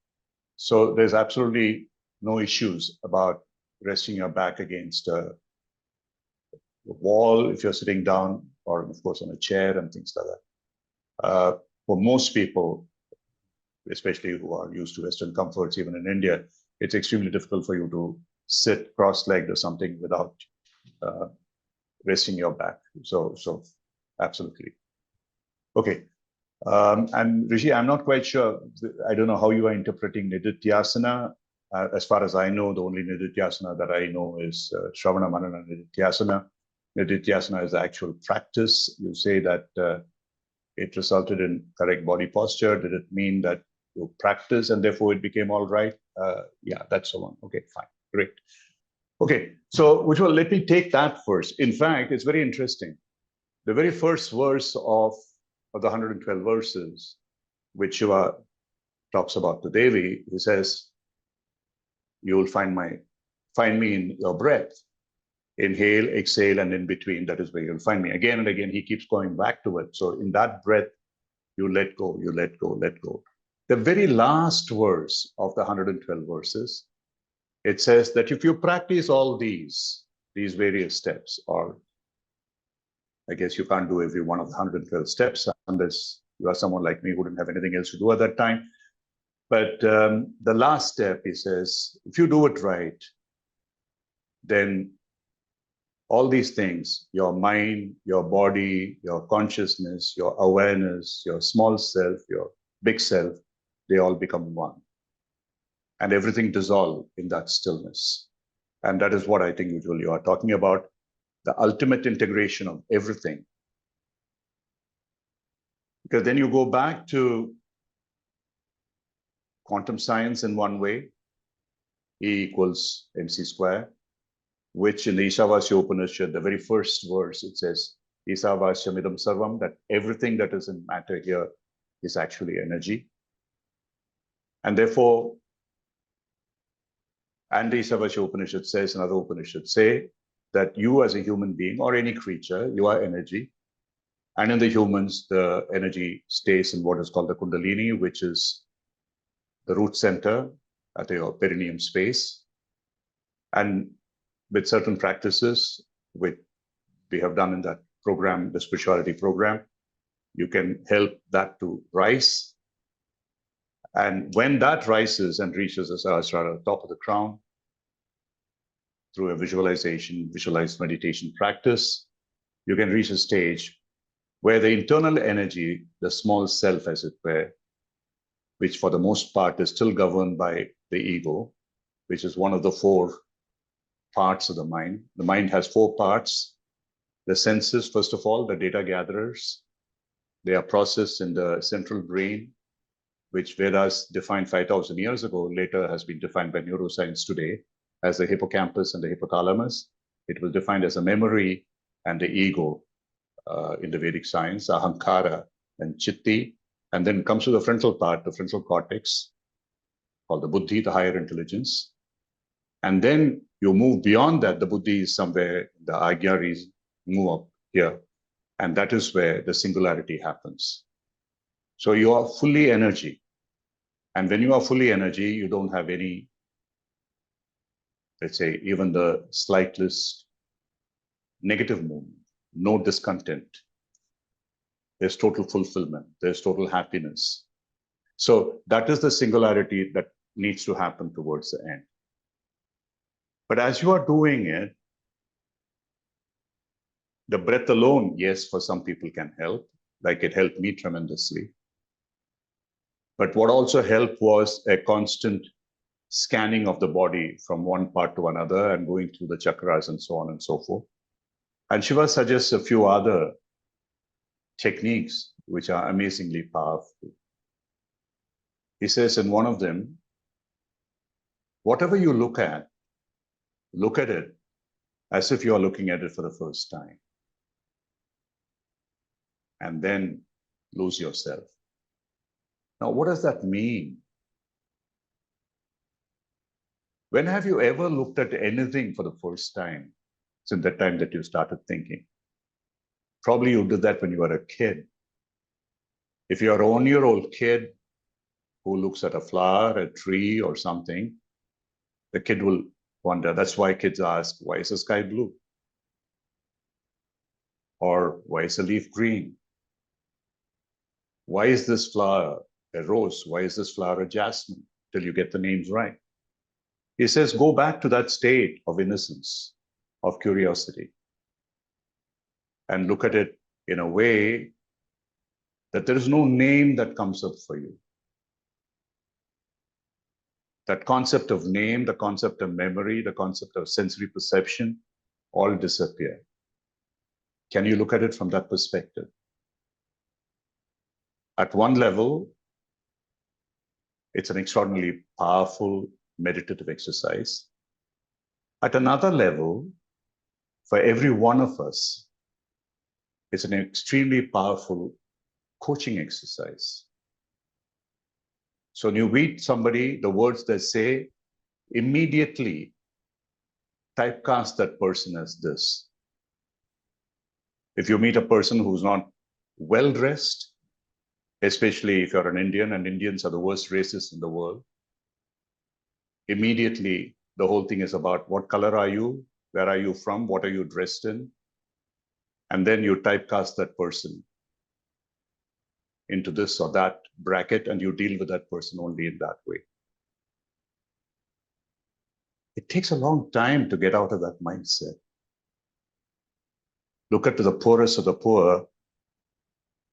So there's absolutely no issues about resting your back against a wall if you're sitting down, or of course on a chair and things like that. For most people, especially who are used to Western comforts, even in India, it's extremely difficult for you to sit cross-legged or something without resting your back. So absolutely. Okay. And Rishi, I'm not quite sure. I don't know how you are interpreting Nididhyasana. As far as I know, the only Nididhyasana that I know is Shravana Manana Nididhyasana. Nididhyasana is the actual practice. You say that it resulted in correct body posture. Did it mean that you practice and therefore it became all right. Yeah, that's the one. Okay, fine, great. Okay, so Ujjaval, let me take that first. In fact, it's very interesting. The very first verse of the 112 verses, which Shiva talks about the Devi, he says, you will find me in your breath. Inhale, exhale, and in between, that is where you'll find me. Again and again, he keeps going back to it. So in that breath, you let go, you let go, let go. The very last verse of the 112 verses, it says that if you practice all these various steps, or I guess you can't do every one of the 112 steps unless you are someone like me who didn't have anything else to do at that time. But the last step, he says, if you do it right, then all these things, your mind, your body, your consciousness, your awareness, your small self, your big self, they all become one. And everything dissolves in that stillness. And that is what I think usually you are talking about, the ultimate integration of everything. Because then you go back to quantum science in one way, E equals mc square, which in the Ishavasya Upanishad, the very first verse, it says, Isavasyam idam sarvam, that everything that is in matter here is actually energy. And therefore, and the Ishavasya Upanishad says, another Upanishad say, that you as a human being or any creature, you are energy. And in the humans, the energy stays in what is called the Kundalini, which is the root center at the perineum space. And with certain practices, which we have done in that program, the spirituality program, you can help that to rise. And when that rises and reaches the Sahasrara, top of the crown, through a visualized meditation practice, you can reach a stage where the internal energy, the small self, as it were, which for the most part is still governed by the ego, which is one of the four parts of the mind. The mind has four parts. The senses, first of all, the data gatherers, they are processed in the central brain, which Vedas defined 5,000 years ago, later has been defined by neuroscience today as the hippocampus and the hypothalamus. It was defined as a memory and the ego in the Vedic science, ahankara and chitti. And then comes to the frontal part, the frontal cortex, called the buddhi, the higher intelligence. And then you move beyond that, the buddhi is somewhere, the agya region, move up here. And that is where the singularity happens. So you are fully energy. And when you are fully energy, you don't have any, let's say, even the slightest negative movement, no discontent. There's total fulfillment. There's total happiness. So that is the singularity that needs to happen towards the end. But as you are doing it, the breath alone, yes, for some people can help, like it helped me tremendously. But what also helped was a constant scanning of the body from one part to another and going through the chakras and so on and so forth. And Shiva suggests a few other techniques which are amazingly powerful. He says in one of them, whatever you look at it as if you are looking at it for the first time. And then lose yourself. Now, what does that mean? When have you ever looked at anything for the first time since the time that you started thinking? Probably you did that when you were a kid. If you're a 1-year-old kid who looks at a flower, a tree, or something, the kid will wonder. That's why kids ask, why is the sky blue? Or why is the leaf green? Why is this flower a rose? Why is this flower a jasmine? Till you get the names right. He says, go back to that state of innocence, of curiosity, and look at it in a way that there is no name that comes up for you. That concept of name, the concept of memory, the concept of sensory perception, all disappear. Can you look at it from that perspective? At one level, It's an extraordinarily powerful meditative exercise. At another level, for every one of us, it's an extremely powerful coaching exercise. So when you meet somebody, the words they say immediately typecast that person as this. If you meet a person who's not well dressed, especially if you're an Indian, and Indians are the worst racists in the world, immediately the whole thing is about what color are you, where are you from, what are you dressed in, and then you typecast that person into this or that bracket, and you deal with that person only in that way. It takes a long time to get out of that mindset. Look at the poorest of the poor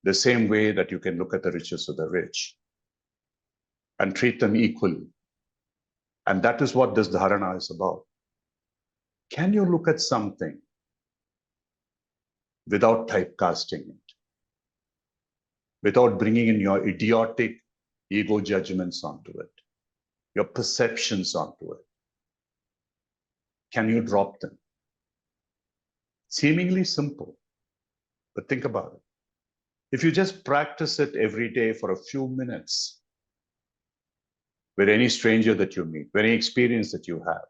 the same way that you can look at the richest of the rich and treat them equally. And that is what this dharana is about. Can you look at something without typecasting it, without bringing in your idiotic ego judgments onto it, your perceptions onto it? Can you drop them? Seemingly simple, but think about it. If you just practice it every day for a few minutes with any stranger that you meet, with any experience that you have,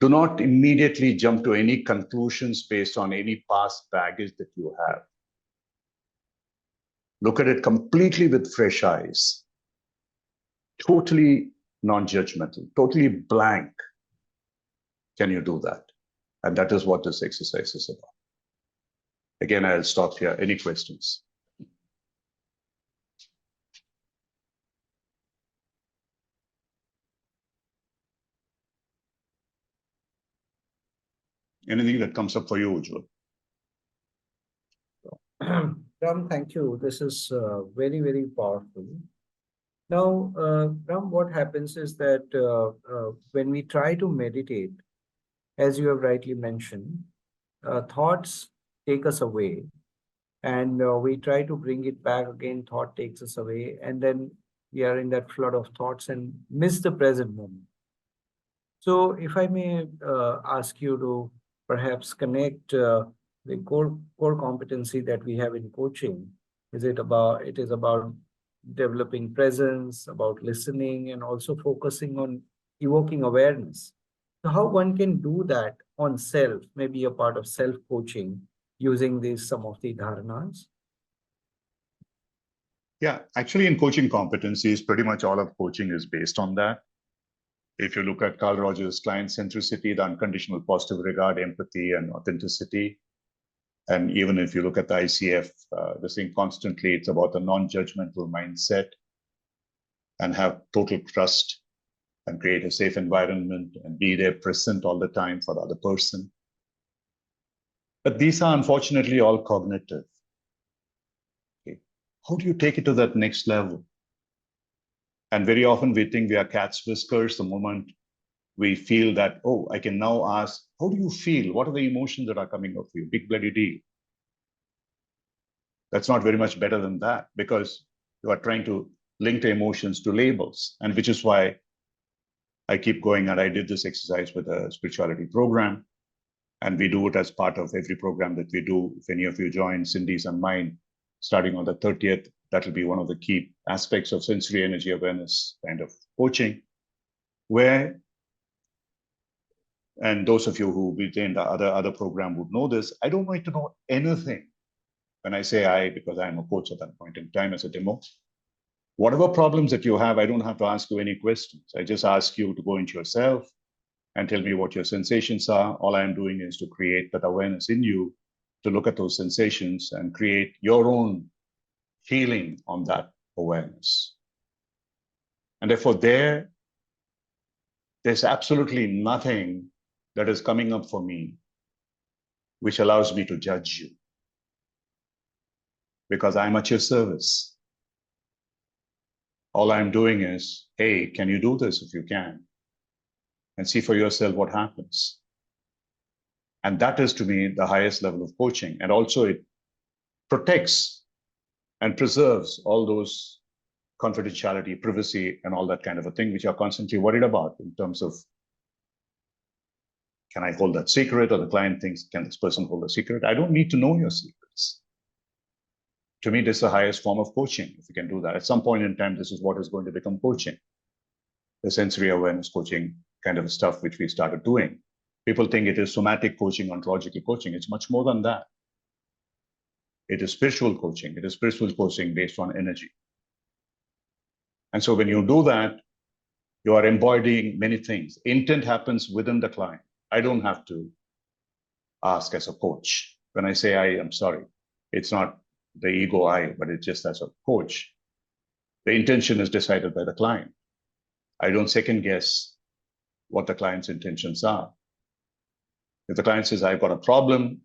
do not immediately jump to any conclusions based on any past baggage that you have. Look at it completely with fresh eyes, totally non-judgmental, totally blank. Can you do that? And that is what this exercise is about. Again, I'll stop here. Any questions? Anything that comes up for you, Ujjaval? Ram, thank you. This is very, very powerful. Now, Ram, what happens is that when we try to meditate, as you have rightly mentioned, thoughts take us away, and we try to bring it back again. Thought takes us away, and then we are in that flood of thoughts and miss the present moment. So, if I may ask you to perhaps connect the core competency that we have in coaching, it is about developing presence, about listening, and also focusing on evoking awareness. So how one can do that on self, maybe a part of self-coaching using some of the dharanas? Yeah, actually in coaching competencies, pretty much all of coaching is based on that. If you look at Carl Rogers' client centricity, the unconditional positive regard, empathy, and authenticity, and even if you look at the ICF, the thing constantly, it's about the non-judgmental mindset and have total trust and create a safe environment and be there present all the time for the other person. But these are unfortunately all cognitive. Okay. How do you take it to that next level? And very often we think we are cat's whiskers the moment we feel that, oh, I can now ask, how do you feel? What are the emotions that are coming up for you? Big bloody deal. That's not very much better than that, because you are trying to link the emotions to labels, and which is why I keep going. And I did this exercise with a spirituality program, and we do it as part of every program that we do. If any of you join Cindy's and mine, starting on the 30th, that will be one of the key aspects of sensory energy awareness kind of coaching, where, and those of you who within the other program would know this, I don't need to know anything. When I say I, because I'm a coach at that point in time as a demo, whatever problems that you have, I don't have to ask you any questions. I just ask you to go into yourself and tell me what your sensations are. All I'm doing is to create that awareness in you to look at those sensations and create your own healing on that awareness. And therefore there's absolutely nothing that is coming up for me which allows me to judge you, because I'm at your service. All I'm doing is, hey, can you do this if you can? And see for yourself what happens. And that is, to me, the highest level of coaching. And also it protects and preserves all those confidentiality, privacy, and all that kind of a thing, which you're constantly worried about in terms of, can I hold that secret? Or the client thinks, can this person hold a secret? I don't need to know your secrets. To me, this is the highest form of coaching, if you can do that. At some point in time, this is what is going to become coaching. The sensory awareness coaching kind of stuff which we started doing. People think it is somatic coaching, ontological coaching. It's much more than that. It is spiritual coaching. It is spiritual coaching based on energy. And so when you do that, you are embodying many things. Intent happens within the client. I don't have to ask as a coach. When I say I am sorry, it's not the ego I, but it's just as a coach. The intention is decided by the client. I don't second guess what the client's intentions are. If the client says, I've got a problem,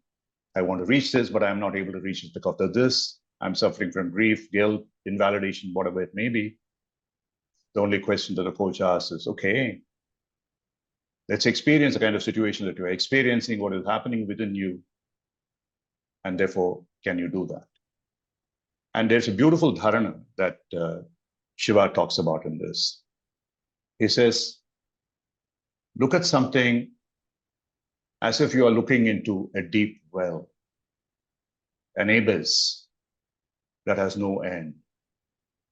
I want to reach this, but I'm not able to reach it because of this, I'm suffering from grief, guilt, invalidation, whatever it may be, the only question that the coach asks is, okay, let's experience the kind of situation that you're experiencing, what is happening within you, and therefore, can you do that? And there's a beautiful dharana that Shiva talks about in this. He says, look at something as if you are looking into a deep well, an abyss that has no end.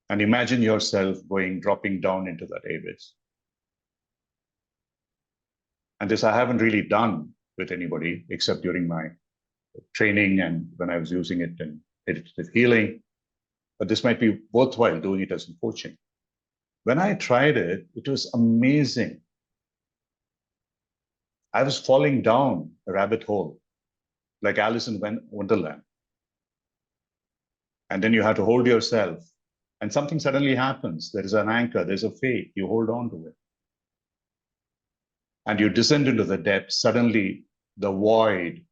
And imagine yourself dropping down into that abyss. And this I haven't really done with anybody except during my training and when I was using it in meditative healing. But this might be worthwhile doing it as in coaching. When I tried it, it was amazing. I was falling down a rabbit hole, like Alice in Wonderland. And then you have to hold yourself, and something suddenly happens. There is an anchor, there's a faith, you hold on to it. And you descend into the depths. Suddenly, the void,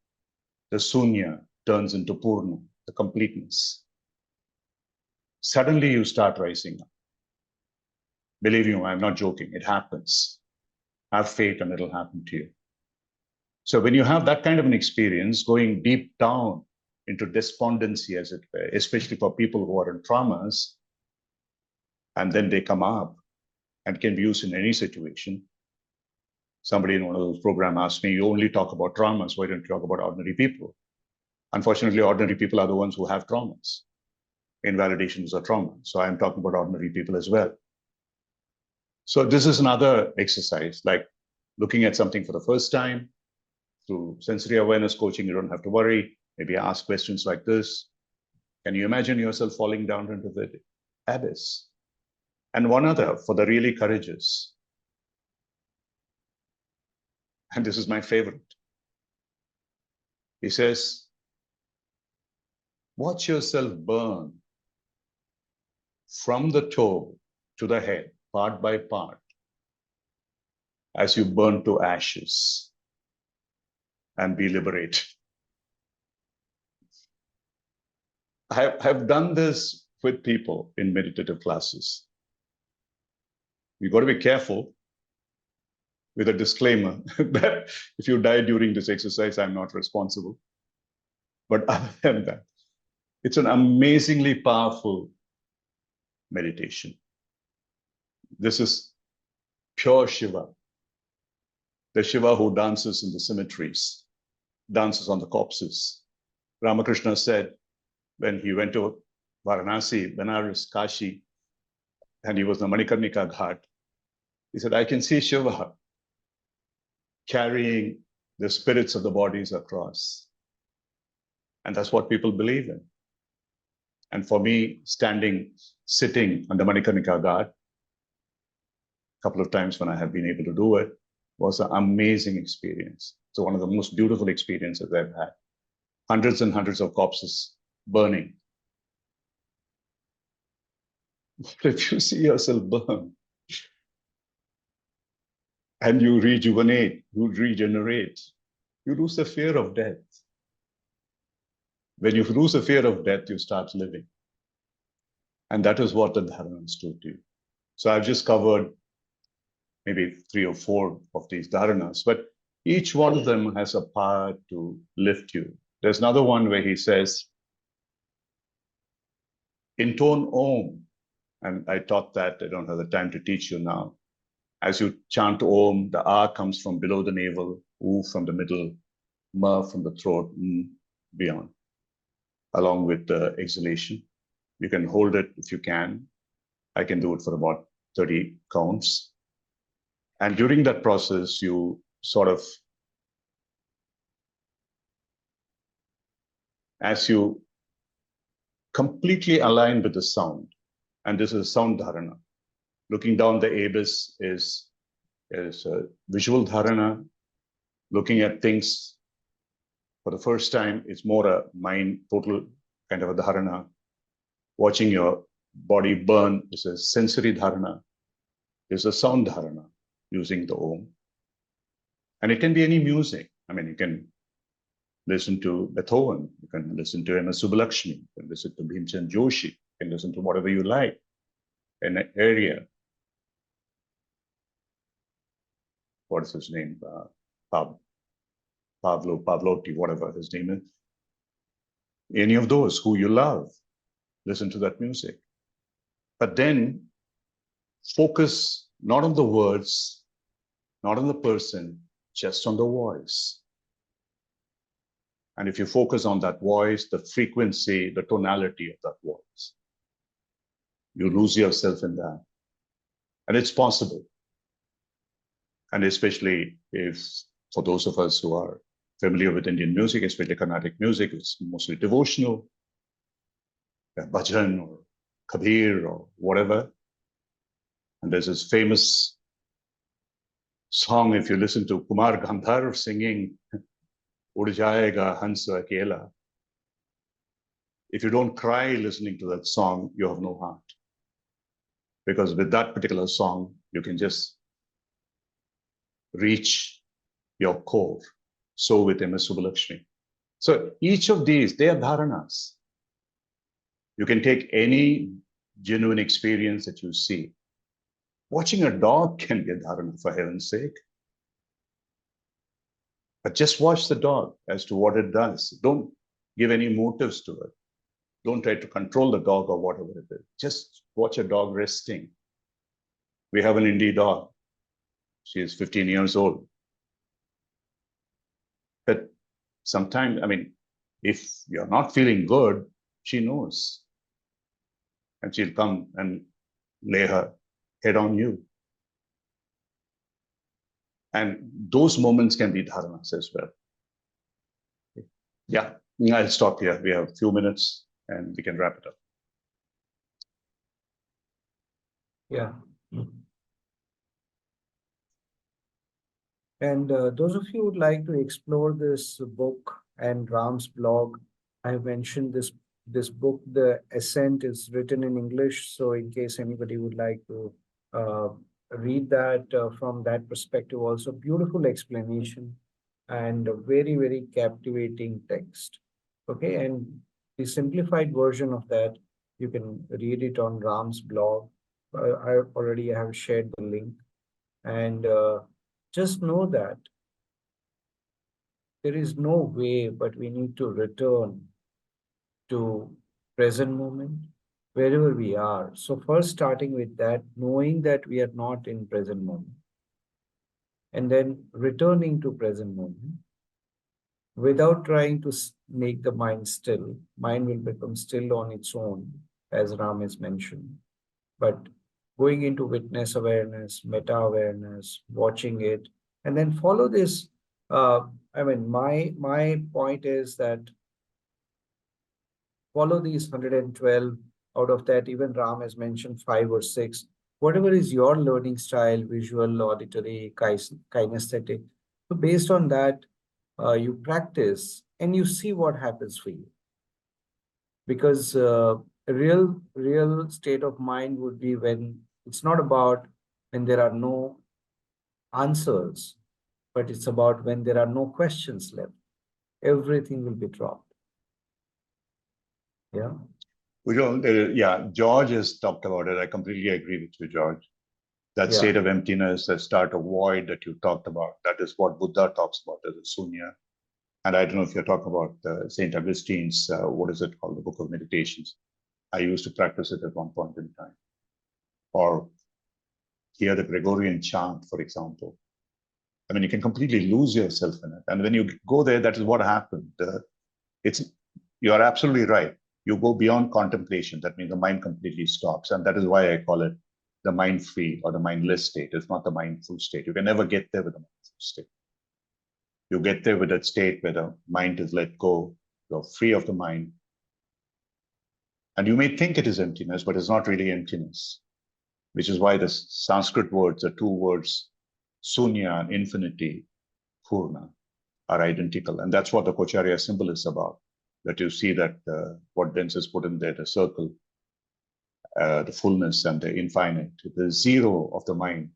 the sunya, turns into purna, the completeness. Suddenly, you start rising up. Believe me, I'm not joking. It happens. Have faith and it'll happen to you. So when you have that kind of an experience, going deep down into despondency, as it were, especially for people who are in traumas, and then they come up and can be used in any situation. Somebody in one of those programs asked me, you only talk about traumas, why don't you talk about ordinary people? Unfortunately, ordinary people are the ones who have traumas. Invalidation is a trauma. So I'm talking about ordinary people as well. So this is another exercise, like looking at something for the first time. Through sensory awareness coaching, you don't have to worry. Maybe ask questions like this. Can you imagine yourself falling down into the abyss? And one other, for the really courageous. And this is my favorite. He says, watch yourself burn from the toe to the head, part by part, as you burn to ashes and be liberated. I've done this with people in meditative classes. You've got to be careful with a disclaimer that if you die during this exercise, I'm not responsible. But other than that, it's an amazingly powerful meditation. This is pure Shiva. The Shiva who dances in the cemeteries, dances on the corpses. Ramakrishna said when he went to Varanasi, Benares, Kashi, and he was in the Manikarnika Ghat, he said, I can see Shiva carrying the spirits of the bodies across. And that's what people believe in. And for me, sitting on the Manikarnika Ghat, a couple of times when I have been able to do it, was an amazing experience. So one of the most beautiful experiences I've had. Hundreds and hundreds of corpses burning. If you see yourself burn, and you rejuvenate, you regenerate, you lose the fear of death. When you lose the fear of death, you start living. And that is what the dharanas do to you. So I've just covered maybe 3 or 4 of these dharanas, but each one of them has a power to lift you. There's another one where he says, intone Om And I taught that. I don't have the time to teach you now. As you chant Om, the A comes from below the navel, U from the middle, Ma from the throat, N beyond, along with the exhalation. You can hold it if you can. I can do it for about 30 counts. And during that process, you sort of, as you completely align with the sound, and this is sound dharana. Looking down the abyss is a visual dharana. Looking at things for the first time, it's more a mind, total kind of a dharana. Watching your body burn is a sensory dharana. There's a sound dharana using the Om. And it can be any music. I mean, you can listen to Beethoven, you can listen to M.S. Subbulakshmi, you can listen to Bhimchand Joshi, you can listen to whatever you like in an area. What is his name? Pavlotti, whatever his name is. Any of those who you love, listen to that music. But then focus not on the words, not on the person, just on the voice. And if you focus on that voice, the frequency, the tonality of that voice, you lose yourself in that. And it's possible. And especially if, for those of us who are familiar with Indian music, especially Carnatic music, it's mostly devotional, bhajan or kabir or whatever. And there's this famous song, if you listen to Kumar Gandharv singing, Ud Jayega Hansa Akela. If you don't cry listening to that song, you have no heart. Because with that particular song, you can just reach your core. So with M.S. Subbulakshmi. So each of these, they are dharanas. You can take any genuine experience that you see. Watching a dog can be a dharana, for heaven's sake. But just watch the dog as to what it does. Don't give any motives to it. Don't try to control the dog or whatever it is. Just watch a dog resting. We have an Indie dog. She is 15 years old. But sometimes, I mean, if you're not feeling good, she knows. And she'll come and lay her head on you. And those moments can be dharanas as well. Yeah, I'll stop here. We have a few minutes and we can wrap it up. Yeah. And those of you who would like to explore this book and Ram's blog, I have mentioned this book, The Ascent, is written in English. So in case anybody would like to read that from that perspective, also beautiful explanation and a very, very captivating text. Okay, and the simplified version of that, you can read it on Ram's blog. I already have shared the link. And just know that there is no way, but we need to return to present moment wherever we are. So first starting with that, knowing that we are not in present moment, and then returning to present moment without trying to make the mind still. Mind will become still on its own, as Ram has mentioned. But going into witness awareness, meta awareness, watching it, and then follow this. I mean, my point is that follow these 112. Out of that, even Ram has mentioned 5 or 6. Whatever is your learning style, visual, auditory, kinesthetic. So based on that, you practice and you see what happens for you. Because a real state of mind would be when it's not about when there are no answers, but it's about when there are no questions left. Everything will be dropped. Yeah. Yeah, George has talked about it. I completely agree with you, George. That state of emptiness, that start of void that you talked about, that is what Buddha talks about as a sunya. And I don't know if you're talking about St. Augustine's, what is it called, the Book of Meditations. I used to practice it at one point in time. or hear the Gregorian chant, for example. I mean, you can completely lose yourself in it. And when you go there, that is what happened. You are absolutely right. You go beyond contemplation. That means the mind completely stops. And that is why I call it the mind-free or the mindless state. It's not the mindful state. You can never get there with the mindful state. You get there with that state where the mind is let go, you're free of the mind. And you may think it is emptiness, but it's not really emptiness, which is why the Sanskrit words, the two words, sunya and infinity, purna, are identical. And that's what the Kocharya symbol is about. That you see that what Dense has put in there, the circle, the fullness and the infinite. The zero of the mind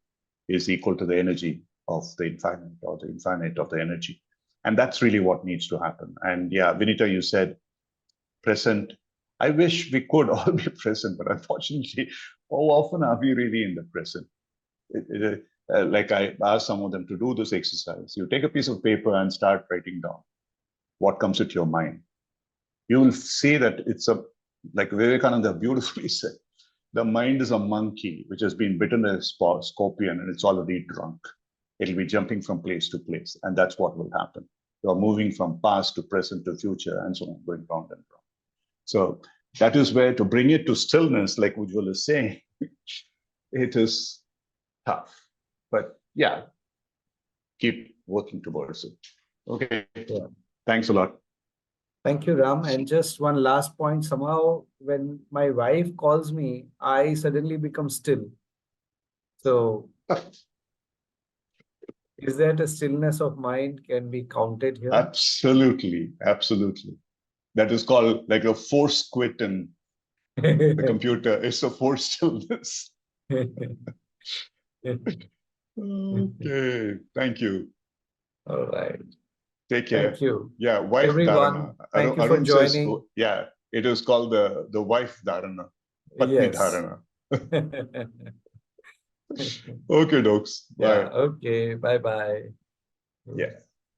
is equal to the energy of the infinite, or the infinite of the energy. And that's really what needs to happen. And yeah, Vinita, you said present. I wish we could all be present, but unfortunately, how often are we really in the present? Like I asked some of them to do this exercise. You take a piece of paper and start writing down what comes into your mind. You will see that it's like Vivekananda beautifully said, the mind is a monkey which has been bitten by a scorpion and it's already drunk. It'll be jumping from place to place. And that's what will happen. You're moving from past to present to future and so on, going round and round. So that is where to bring it to stillness, like Ujjaval is saying, it is tough. But yeah, keep working towards it. Okay. Yeah. Thanks a lot. Thank you, Ram. And just one last point. Somehow, when my wife calls me, I suddenly become still. So, is that a stillness of mind can be counted here? Absolutely. Absolutely. That is called like a force quit in the computer. It's a forced stillness. Okay. Thank you. All right. Take care. Thank you. Yeah, wife Everyone, dharana. thank you for Arun says, joining. yeah, it is called the wife dharana. Patni Yes. dharana. Okay, dokes. Yeah, Bye. okay. Bye-bye. Yeah.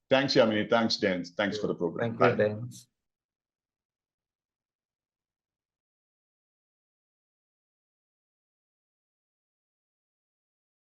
Thanks, Yamini. Thanks, Dan. Thanks for the program. Thank you, Bye. Dan.